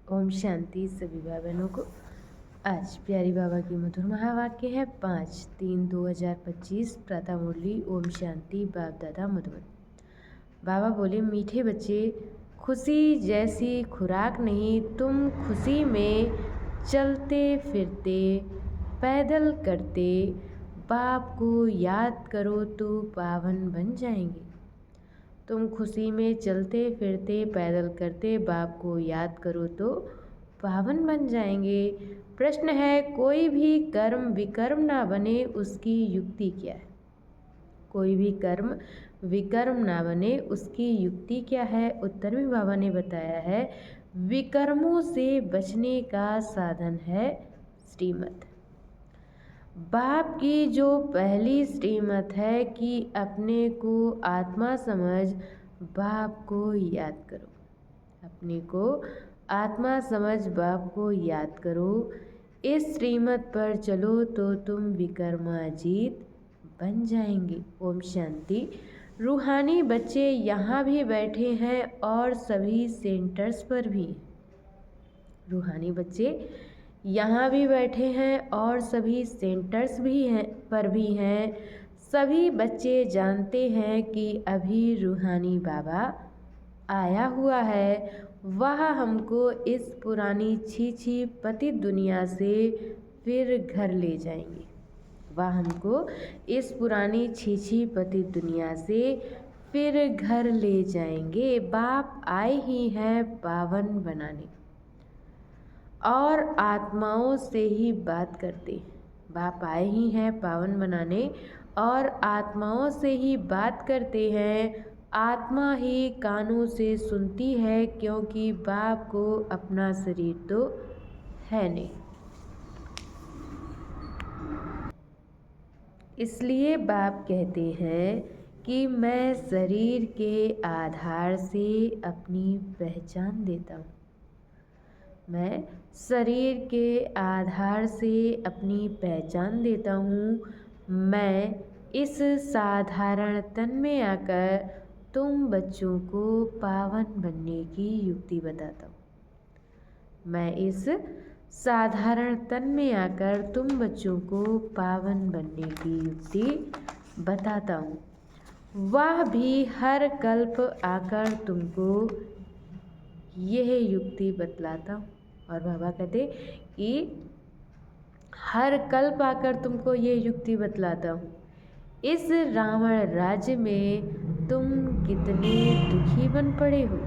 ओम शांति सभी भाई बहनों को। आज प्यारी बाबा की मधुर महावाक्य है 5/3/2025 प्रातः मुरली। ओम शांति। बाप दादा मधुबन। बाबा बोले, मीठे बच्चे, खुशी जैसी खुराक नहीं, तुम खुशी में चलते फिरते पैदल करते बाप को याद करो तो पावन बन जाएंगे। तुम खुशी में चलते फिरते पैदल करते बाप को याद करो तो पावन बन जाएंगे। प्रश्न है, कोई भी कर्म विकर्म ना बने उसकी युक्ति क्या है? कोई भी कर्म विकर्म ना बने उसकी युक्ति क्या है? उत्तर में बाबा ने बताया है, विकर्मों से बचने का साधन है श्रीमत। बाप की जो पहली श्रीमत है कि अपने को आत्मा समझ बाप को याद करो। अपने को आत्मा समझ बाप को याद करो। इस श्रीमत पर चलो तो तुम विकर्माजीत बन जाएंगे। ओम शांति। रूहानी बच्चे यहाँ भी बैठे हैं और सभी सेंटर्स पर भी। रूहानी बच्चे यहाँ भी बैठे हैं और सभी सेंटर्स भी हैं। सभी बच्चे जानते हैं कि अभी रूहानी बाबा आया हुआ है। वह हमको इस पुरानी छी पतित दुनिया से फिर घर ले जाएंगे। वह हमको इस पुरानी छी पतित दुनिया से फिर घर ले जाएंगे। बाप आए ही हैं पावन बनाने और आत्माओं से ही बात करते। बाप आए ही हैं पावन बनाने और आत्माओं से ही बात करते हैं। आत्मा ही कानों से सुनती है, क्योंकि बाप को अपना शरीर तो है नहीं। इसलिए बाप कहते हैं कि मैं शरीर के आधार से अपनी पहचान देता हूँ। मैं शरीर के आधार से अपनी पहचान देता हूँ। मैं इस साधारण तन में आकर तुम बच्चों को पावन बनने की युक्ति बताता हूँ। मैं इस साधारण तन में आकर तुम बच्चों को पावन बनने की युक्ति बताता हूँ। वह भी हर कल्प आकर तुमको यह युक्ति बतलाता हूँ। और बाबा कहते कि हर कल्प आकर तुमको ये युक्ति बतलाता हूँ। इस रावण राज्य में तुम कितने दुखी बन पड़े हो।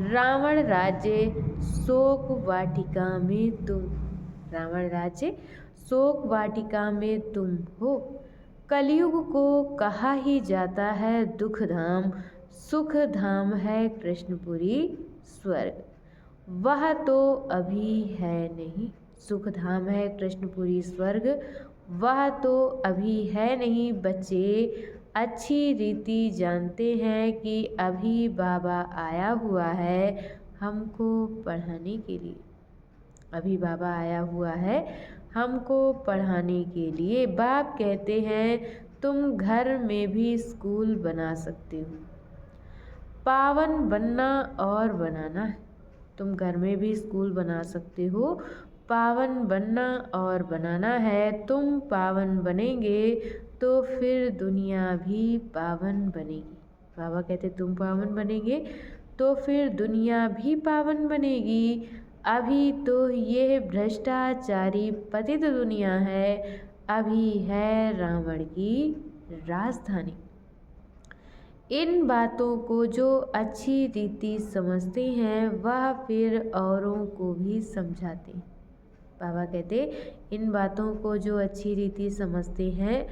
रावण राज्य शोक वाटिका में तुम रावण राज्य शोक वाटिका में तुम हो। कलयुग को कहा ही जाता है दुख धाम, सुख धाम है कृष्णपुरी स्वर्ग। वह तो अभी है नहीं। सुख धाम है कृष्णपुरी स्वर्ग, वह तो अभी है नहीं। बच्चे अच्छी रीति जानते हैं कि अभी बाबा आया हुआ है हमको पढ़ाने के लिए। अभी बाबा आया हुआ है हमको पढ़ाने के लिए। बाप कहते हैं तुम घर में भी स्कूल बना सकते हो। पावन बनना और बनाना है। तुम घर में भी स्कूल बना सकते हो। पावन बनना और बनाना है। तुम पावन बनेंगे तो फिर दुनिया भी पावन बनेगी। बाबा कहते तुम पावन बनेंगे तो फिर दुनिया भी पावन बनेगी। अभी तो यह भ्रष्टाचारी पतित दुनिया है। अभी है रावण की राजधानी। इन बातों को जो अच्छी रीति समझते हैं वह फिर औरों को भी समझाते हैं। बाबा कहते इन बातों को जो अच्छी रीति समझते हैं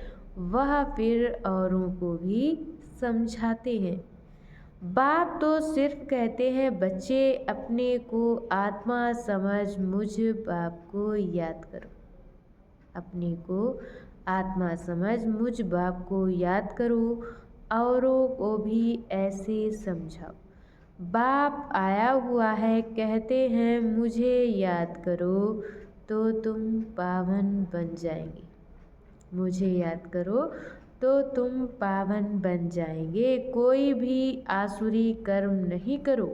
वह फिर औरों को भी समझाते हैं। बाप तो सिर्फ कहते हैं बच्चे अपने को आत्मा समझ मुझ बाप को याद करो। अपने को आत्मा समझ मुझ बाप को याद करो। औरों को भी ऐसे समझाओ। बाप आया हुआ है, कहते हैं मुझे याद करो तो तुम पावन बन जाएंगे। मुझे याद करो तो तुम पावन बन जाएंगे। कोई भी आसुरी कर्म नहीं करो।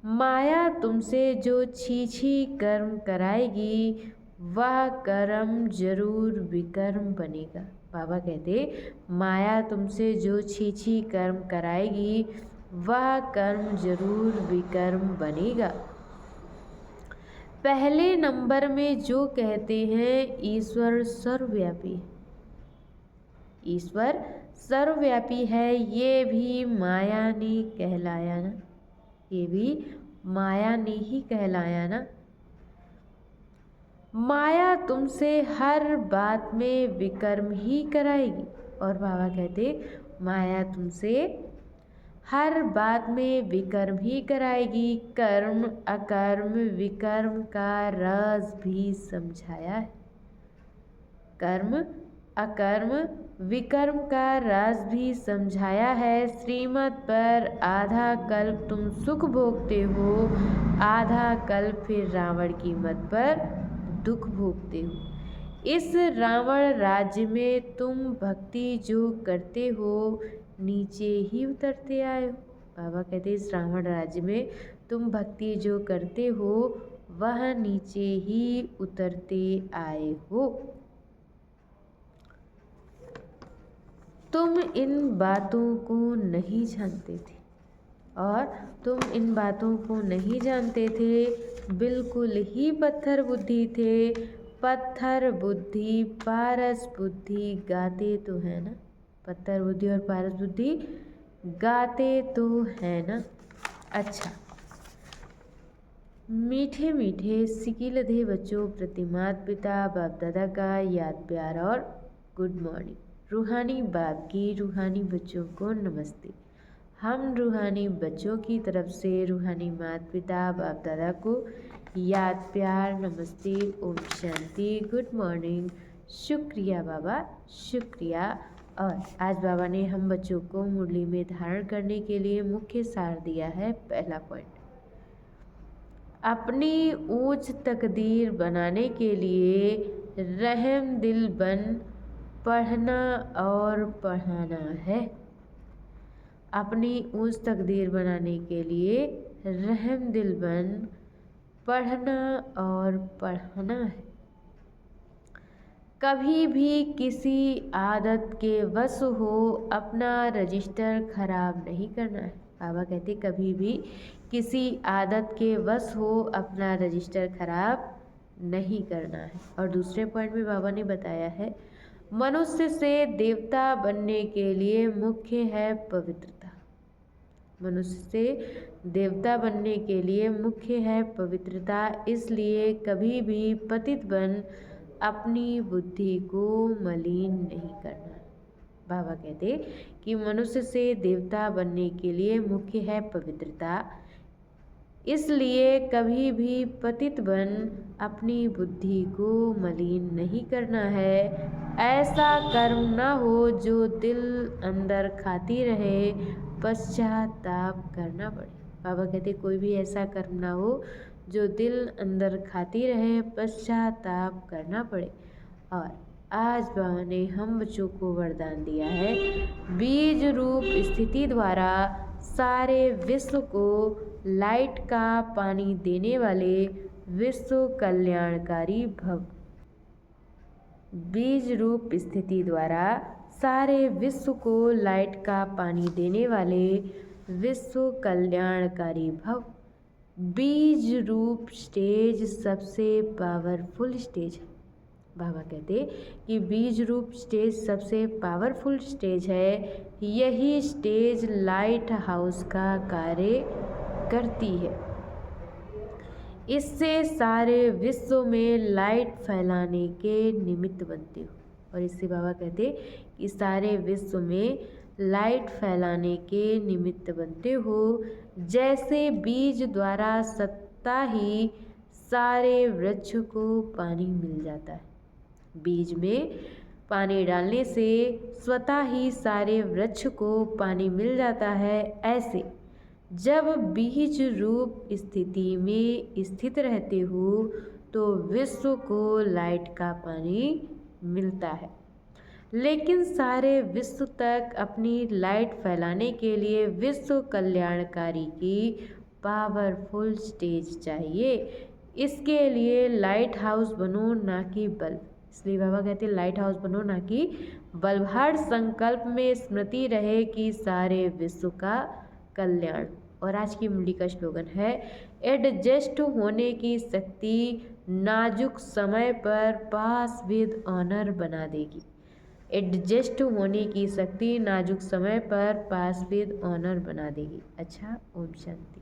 माया तुमसे जो छी कर्म कराएगी वह कर्म जरूर विकर्म बनेगा। बाबा कहते माया तुमसे जो छी कर्म कराएगी वह कर्म जरूर विकर्म बनेगा। पहले नंबर में जो कहते हैं ईश्वर सर्वव्यापी है, ईश्वर सर्वव्यापी है, ये भी माया ने कहलाया ना, ये भी माया ने ही कहलाया ना। माया तुमसे हर बात में विकर्म ही कराएगी। और बाबा कहते माया तुमसे हर बात में विकर्म ही कराएगी। कर्म अकर्म विकर्म का राज भी समझाया है। कर्म अकर्म विकर्म का राज भी समझाया है। श्रीमत पर आधा कल्प तुम सुख भोगते हो, आधा कल्प फिर रावण की मत पर दुख भोगते हो। इस रावण राज्य में तुम भक्ति जो करते हो नीचे ही उतरते आए हो। बाबा कहते इस रावण राज्य में तुम भक्ति जो करते हो वह नीचे ही उतरते आए हो। तुम इन बातों को नहीं जानते थे, और तुम इन बातों को नहीं जानते थे, बिल्कुल ही पत्थर बुद्धि थे। पत्थर बुद्धि पारस बुद्धि गाते तो है ना, पत्थर बुद्धि और पारस बुद्धि गाते तो है ना। अच्छा, मीठे मीठे सिकिलधे बच्चों प्रति माता पिता बाप दादा का याद प्यार और गुड मॉर्निंग। रूहानी बाप की रूहानी बच्चों को नमस्ते। हम रूहानी बच्चों की तरफ से रूहानी माता पिता बाप दादा को याद प्यार नमस्ते, ओम शांति, गुड मॉर्निंग, शुक्रिया बाबा शुक्रिया। और आज बाबा ने हम बच्चों को मुरली में धारण करने के लिए मुख्य सार दिया है। पहला पॉइंट, अपनी ऊंच तकदीर बनाने के लिए रहम दिल बन पढ़ना और पढ़ाना है। अपनी ऊंच तकदीर बनाने के लिए रहम दिल बन पढ़ना और पढ़ाना है। कभी भी किसी आदत के वश हो अपना रजिस्टर खराब नहीं करना है। बाबा कहते कभी भी किसी आदत के वश हो अपना रजिस्टर खराब नहीं करना है। और दूसरे पॉइंट में बाबा ने बताया है मनुष्य से देवता बनने के लिए मुख्य है पवित्रता। मनुष्य से देवता बनने के लिए मुख्य है पवित्रता, इसलिए कभी भी पतित बन अपनी बुद्धि को मलिन नहीं करना। बाबा कहते कि मनुष्य से देवता बनने के लिए मुख्य है पवित्रता, इसलिए कभी भी पतित बन अपनी बुद्धि को मलिन नहीं करना है। ऐसा कर्म न हो जो दिल अंदर खाती रहे, पश्चाताप करना पड़े। बाबा कहते कोई भी ऐसा कर्म ना हो जो दिल अंदर खाती रहे, पश्चाताप करना पड़े। और आज बाबा ने हम बच्चों को वरदान दिया है, बीज रूप स्थिति द्वारा सारे विश्व को लाइट का पानी देने वाले विश्व कल्याणकारी भव। बीज रूप स्थिति द्वारा सारे विश्व को लाइट का पानी देने वाले विश्व कल्याणकारी भव। बीज रूप स्टेज सबसे पावरफुल स्टेज है। बाबा कहते कि बीज रूप स्टेज सबसे पावरफुल स्टेज है। यही स्टेज लाइट हाउस का कार्य करती है। इससे सारे विश्व में लाइट फैलाने के निमित्त बनते हो। और इससे बाबा कहते कि सारे विश्व में लाइट फैलाने के निमित्त बनते हो। जैसे बीज द्वारा सत्ता ही सारे वृक्ष को पानी मिल जाता है। बीज में पानी डालने से स्वतः ही सारे वृक्ष को पानी मिल जाता है। ऐसे जब बीज रूप स्थिति में स्थित रहते हो तो विश्व को लाइट का पानी मिलता है। लेकिन सारे विश्व तक अपनी लाइट फैलाने के लिए विश्व कल्याणकारी की पावरफुल स्टेज चाहिए। इसके लिए लाइट हाउस बनो ना कि बल्ब। इसलिए बाबा कहते हैं लाइट हाउस बनो ना कि बल्ब। हर संकल्प में स्मृति रहे कि सारे विश्व का कल्याण। और आज की मुरली का स्लोगन है एडजस्ट होने की शक्ति नाजुक समय पर पास विद ऑनर बना देगी। एडजस्ट होने की शक्ति नाजुक समय पर पास विद ऑनर बना देगी। अच्छा, ओम शांति।